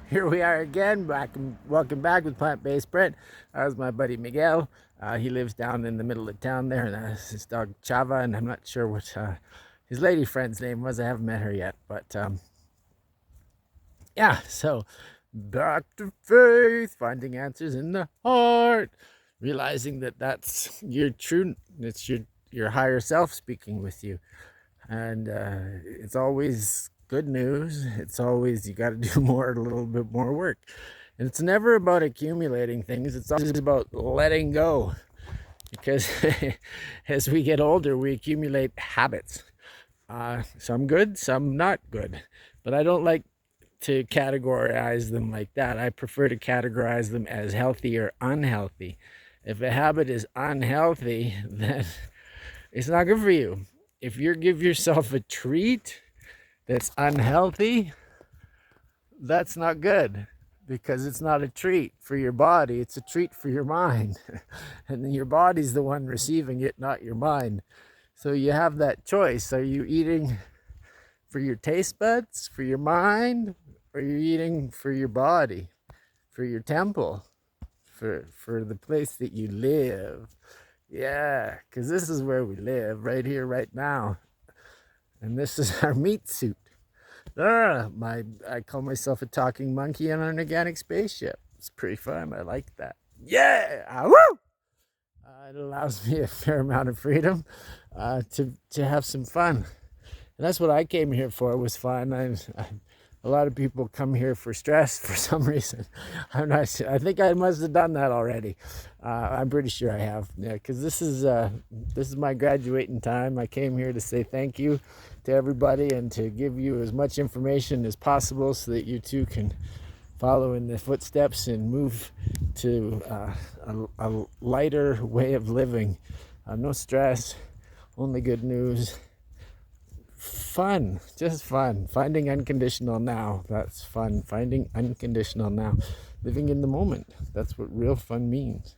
Here we are again, welcome back with Plant-Based Brent. That was my buddy Miguel. He lives down in the middle of town there, and that's his dog Chava, and I'm not sure what his lady friend's name was. I haven't met her yet, but yeah, so back to faith, finding answers in the heart, realizing that that's your true, it's your higher self speaking with you. And it's always good news. It's always you got to do more, a little bit more work. And it's never about accumulating things. It's always about letting go. Because as we get older, we accumulate habits. Some good, some not good. But I don't like to categorize them like that. I prefer to categorize them as healthy or unhealthy. If a habit is unhealthy, then it's not good for you. If you give yourself a treat that's unhealthy, that's not good, because it's not a treat for your body, it's a treat for your mind. And your body's the one receiving it, not your mind. So you have that choice. Are you eating for your taste buds, for your mind, or are you eating for your body, for your temple, for the place that you live? Yeah, because this is where we live, right here, right now. And this is our meat suit. I call myself a talking monkey on an organic spaceship. It's pretty fun. I like that. Yeah, woo! It allows me a fair amount of freedom to have some fun, and that's what I came here for. Was fun. A lot of people come here for stress for some reason. I'm not sure. I think I must have done that already. I'm pretty sure I have. Yeah, because this is my graduating time. I came here to say thank you to everybody and to give you as much information as possible so that you too can follow in the footsteps and move to a lighter way of living. No stress, only good news. Fun, just fun. Finding unconditional now. That's fun. Finding unconditional now. Living in the moment. That's what real fun means.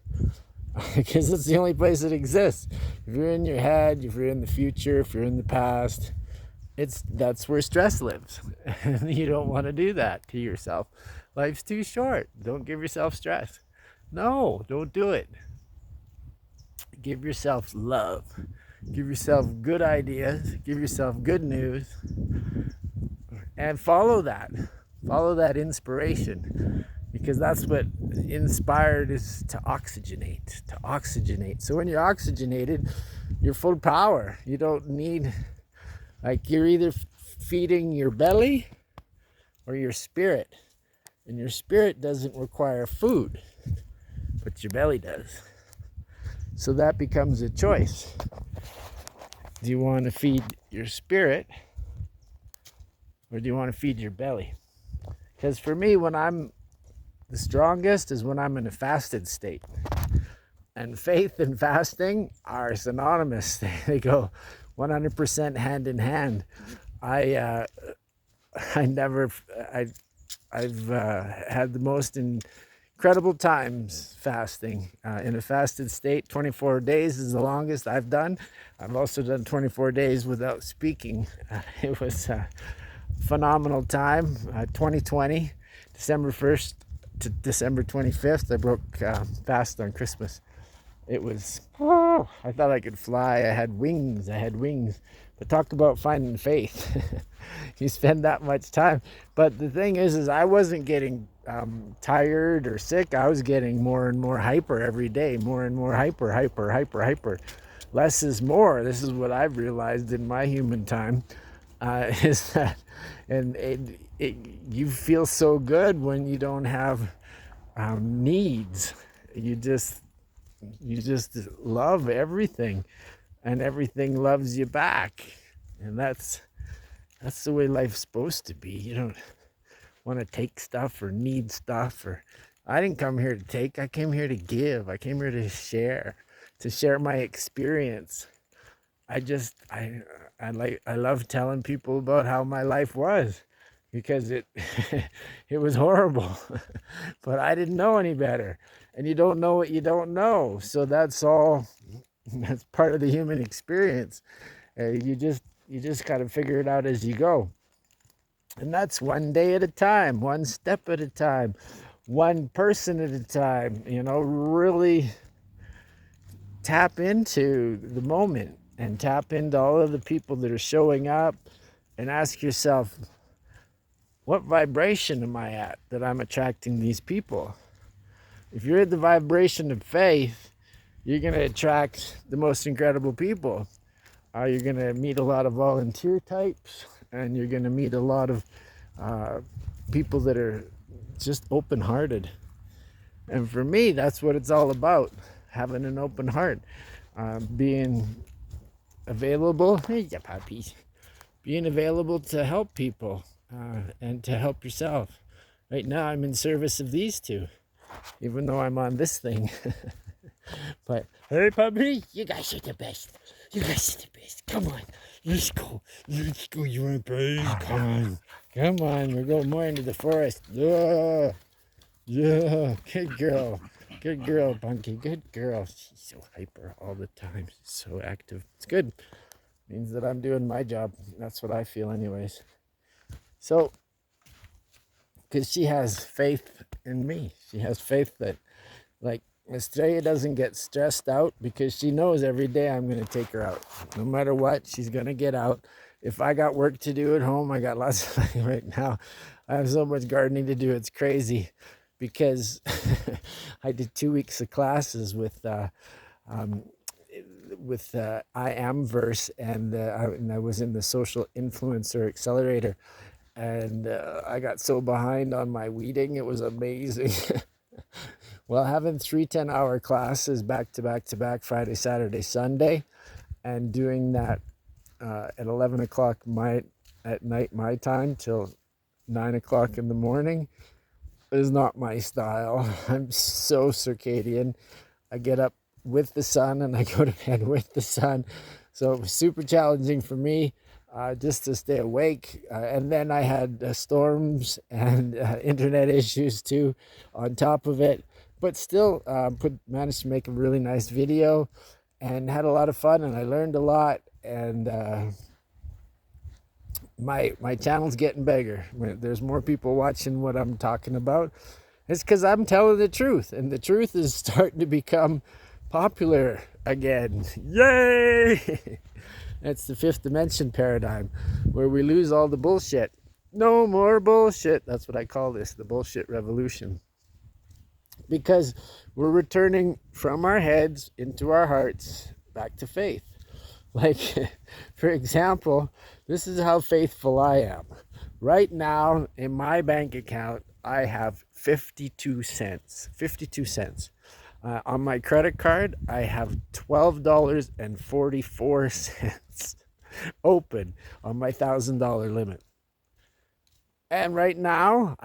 Because it's the only place it exists. If you're in your head, if you're in the future, if you're in the past, that's where stress lives. And you don't want to do that to yourself. Life's too short. Don't give yourself stress. No, don't do it. Give yourself love. Give yourself good ideas. Give yourself good news. And follow that. Follow that inspiration. Because that's what inspired is to oxygenate. To oxygenate. So when you're oxygenated, you're full of power. You don't need, like, you're either feeding your belly or your spirit. And your spirit doesn't require food, but your belly does. So that becomes a choice. Do you want to feed your spirit, or do you want to feed your belly? Because for me, when I'm the strongest is when I'm in a fasted state. And faith and fasting are synonymous. They go 100% hand in hand. I've had the most incredible times fasting. In a fasted state, 24 days is the longest I've done. I've also done 24 days without speaking. It was a phenomenal time. 2020, December 1st to December 25th, I broke fast on Christmas. It was, I thought I could fly. I had wings. But talk about finding faith. You spend that much time. But the thing is I wasn't getting tired or sick. I was getting more and more hyper every day. More and more hyper. Less is more. This is what I've realized in my human time. Is that, and you feel so good when you don't have needs. You just love everything, and everything loves you back. And that's the way life's supposed to be. You don't want to take stuff or need stuff. Or I didn't come here to take. I came here to give. I came here to share my experience. I love telling people about how my life was, because it it was horrible. But I didn't know any better. And you don't know what you don't know. So that's part of the human experience. You just got to figure it out as you go. And that's one day at a time, one step at a time, one person at a time, really tap into the moment and tap into all of the people that are showing up and ask yourself, what vibration am I at that I'm attracting these people? If you're at the vibration of faith, you're going to attract the most incredible people. You're going to meet a lot of volunteer types, and you're going to meet a lot of people that are just open-hearted. And for me, that's what it's all about, having an open heart, being available. Hey, yeah, puppies. Being available to help people and to help yourself. Right now, I'm in service of these two, even though I'm on this thing. But hey, puppy, you guys are the best. You guys are the best. Come on, let's go. Let's go, you want baby? Come on. Come on, we're going more into the forest. Yeah, yeah, good girl. Good girl, Bunky. Good girl. She's so hyper all the time. She's so active. It's good. Means that I'm doing my job. That's what I feel anyways. So, because she has faith in me. She has faith that, like, Estrella doesn't get stressed out because she knows every day I'm going to take her out. No matter what, she's going to get out. If I got work to do at home, I got lots of right now. I have so much gardening to do. It's crazy because I did 2 weeks of classes with I Am Verse, and I was in the Social Influencer Accelerator, and I got so behind on my weeding. It was amazing. Well, having 3 10-hour classes back to back to back, Friday, Saturday, Sunday, and doing that at 11 o'clock at night my time till 9 o'clock in the morning is not my style. I'm so circadian. I get up with the sun and I go to bed with the sun. So it was super challenging for me just to stay awake. And then I had storms and internet issues too on top of it. But still managed to make a really nice video and had a lot of fun, and I learned a lot. And my channel's getting bigger. There's more people watching what I'm talking about. It's because I'm telling the truth, and the truth is starting to become popular again. Yay! That's the fifth dimension paradigm, where we lose all the bullshit. No more bullshit. That's what I call this, the bullshit revolution. Because we're returning from our heads into our hearts back to faith. Like, for example, this is how faithful I am. Right now, in my bank account, I have 52 cents. 52 cents. On my credit card, I have $12.44 open on my $1,000 limit. And right now,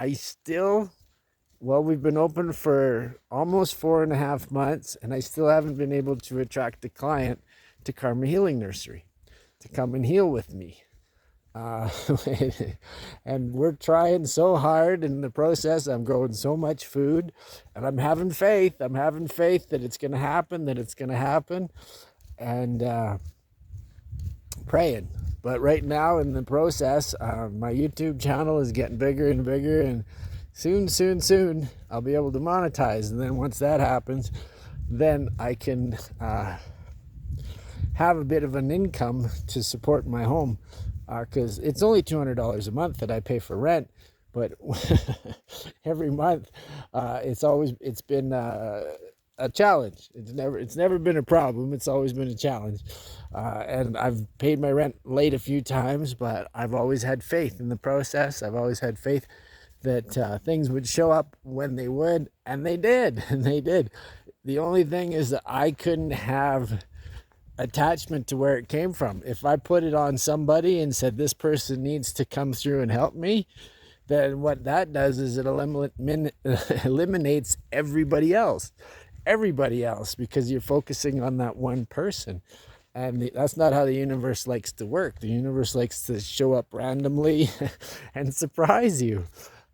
we've been open for almost 4.5 months, and I still haven't been able to attract a client to Karma Healing Nursery to come and heal with me. And we're trying so hard in the process. I'm growing so much food, and I'm having faith. I'm having faith that it's going to happen, and praying. But right now in the process, my YouTube channel is getting bigger and bigger, and soon, I'll be able to monetize. And then once that happens, then I can have a bit of an income to support my home. Because it's only $200 a month that I pay for rent, but every month it's been a challenge. It's never been a problem. It's always been a challenge, and I've paid my rent late a few times, but I've always had faith in the process. I've always had faith that things would show up when they would, and they did, and they did. The only thing is that I couldn't have attachment to where it came from. If I put it on somebody and said this person needs to come through and help me, then what that does is it eliminates everybody else, because you're focusing on that one person. And that's not how the universe likes to work. The universe likes to show up randomly and surprise you.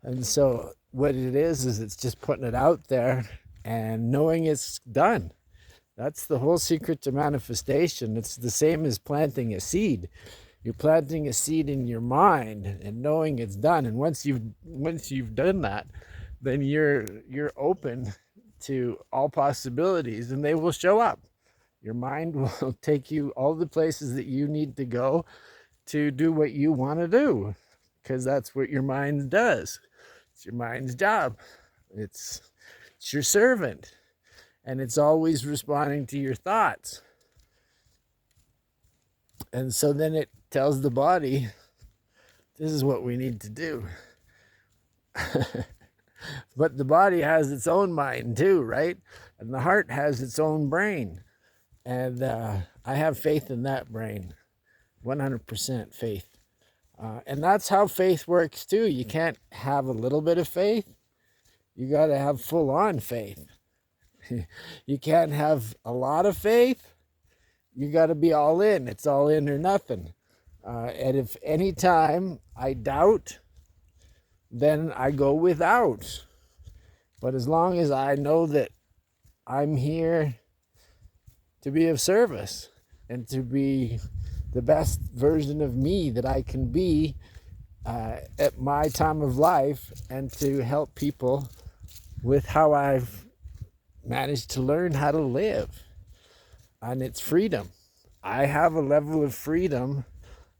And so what it is it's just putting it out there and knowing it's done. That's the whole secret to manifestation. It's the same as planting a seed. You're planting a seed in your mind and knowing it's done. And once you've done that, then you're open to all possibilities, and they will show up. Your mind will take you all the places that you need to go to do what you want to do, because that's what your mind does. It's your mind's job. It's your servant, and it's always responding to your thoughts. And so then it tells the body, this is what we need to do. But the body has its own mind too, right? And the heart has its own brain. And I have faith in that brain, 100% faith. And that's how faith works too. You can't have a little bit of faith. You got to have full-on faith. You can't have a lot of faith. You got to be all in. It's all in or nothing. And if any time I doubt, then I go without. But as long as I know that I'm here to be of service and to be the best version of me that I can be at my time of life, and to help people with how I've managed to learn how to live. And it's freedom. I have a level of freedom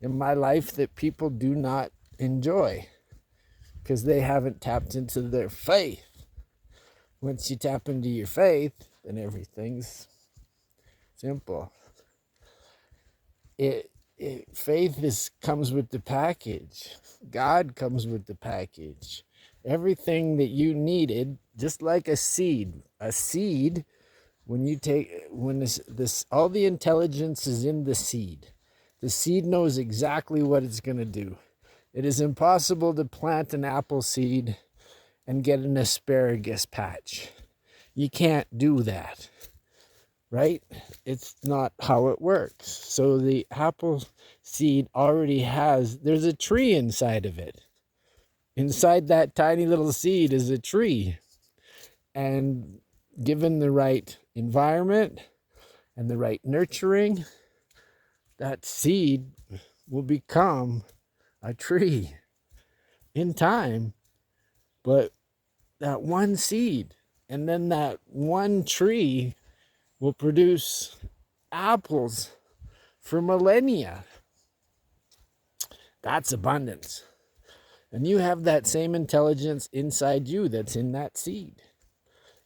in my life that people do not enjoy because they haven't tapped into their faith. Once you tap into your faith, then everything's simple. Faith comes with the package. God comes with the package. Everything that you needed, just like a seed. A seed, when this all the intelligence is in the seed. The seed knows exactly what it's going to do. It is impossible to plant an apple seed and get an asparagus patch. You can't do that, right? It's not how it works. So the apple seed already there's a tree inside of it. Inside that tiny little seed is a tree. And given the right environment and the right nurturing, that seed will become a tree in time. But that one seed, and then that one tree will produce apples for millennia. That's abundance. And you have that same intelligence inside you that's in that seed.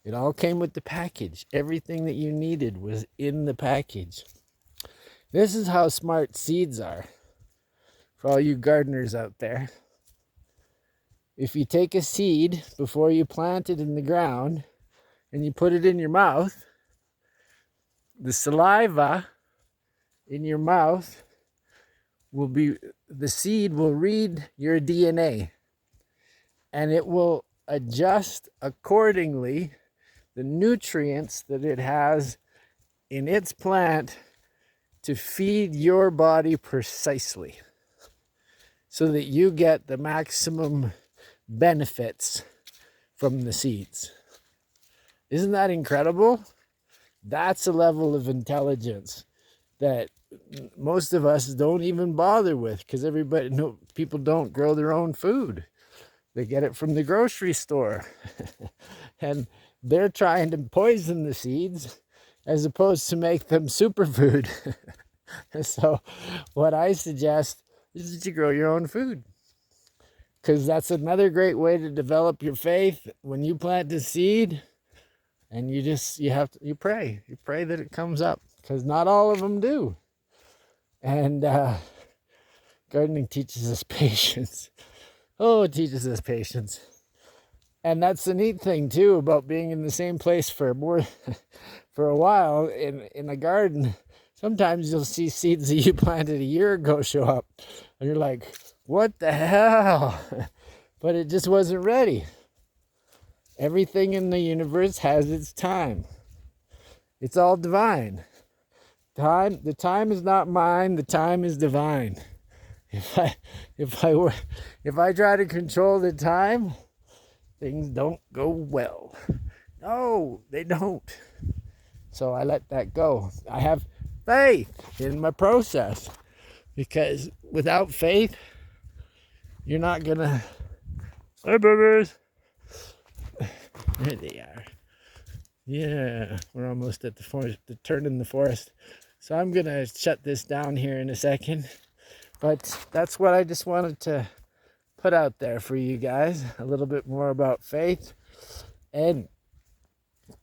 It all came with the package. Everything that you needed was in the package. This is how smart seeds are. For all you gardeners out there. If you take a seed before you plant it in the ground and you put it in your mouth, the saliva in your mouth the seed will read your DNA, and it will adjust accordingly the nutrients that it has in its plant to feed your body precisely, so that you get the maximum benefits from the seeds. Isn't that incredible? That's a level of intelligence that most of us don't even bother with, because people don't grow their own food. They get it from the grocery store. And they're trying to poison the seeds as opposed to make them superfood. So what I suggest is that you grow your own food, because that's another great way to develop your faith. When you plant a seed, and you pray that it comes up, because not all of them do. And gardening teaches us patience. Oh, it teaches us patience. And that's the neat thing too about being in the same place for a while in a garden. Sometimes you'll see seeds that you planted a year ago show up, and you're like, what the hell? But it just wasn't ready. Everything in the universe has its time. It's all divine. The time is not mine. The time is divine. If I try to control the time, things don't go well. No, they don't. So I let that go. I have faith in my process. Because without faith, you're not gonna. Hi, babies. There they are. Yeah, we're almost at the forest, the turn in the forest. So I'm gonna shut this down here in a second. But that's what I just wanted to put out there for you guys. A little bit more about faith. And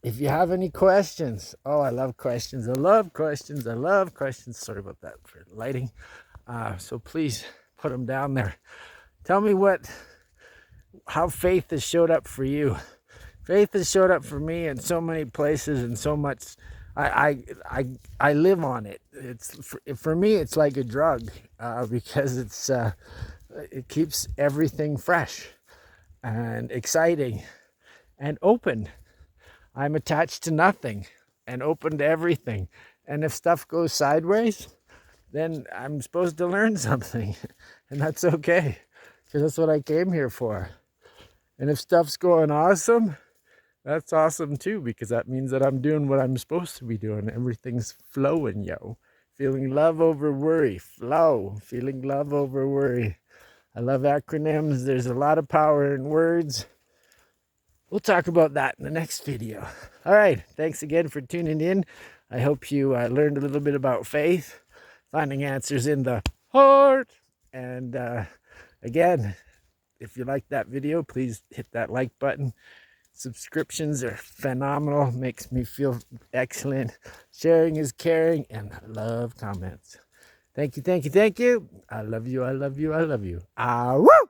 if you have any questions, oh, I love questions. I love questions. I love questions. Sorry about that for lighting. So please put them down there. Tell me how faith has showed up for you. Faith has showed up for me in so many places and so much. I live on it. It's for me. It's like a drug because it keeps everything fresh and exciting and open. I'm attached to nothing and open to everything. And if stuff goes sideways, then I'm supposed to learn something, and that's okay because that's what I came here for. And if stuff's going awesome, that's awesome too, because that means that I'm doing what I'm supposed to be doing. Everything's flowing, yo. Feeling love over worry. Flow. Feeling love over worry. I love acronyms. There's a lot of power in words. We'll talk about that in the next video. All right. Thanks again for tuning in. I hope you learned a little bit about faith, finding answers in the heart. And again, if you liked that video, please hit that like button. Subscriptions are phenomenal. Makes me feel excellent. Sharing is caring, and I love comments. Thank you, thank you, thank you. I love you, I love you, I love you. Ah, woo!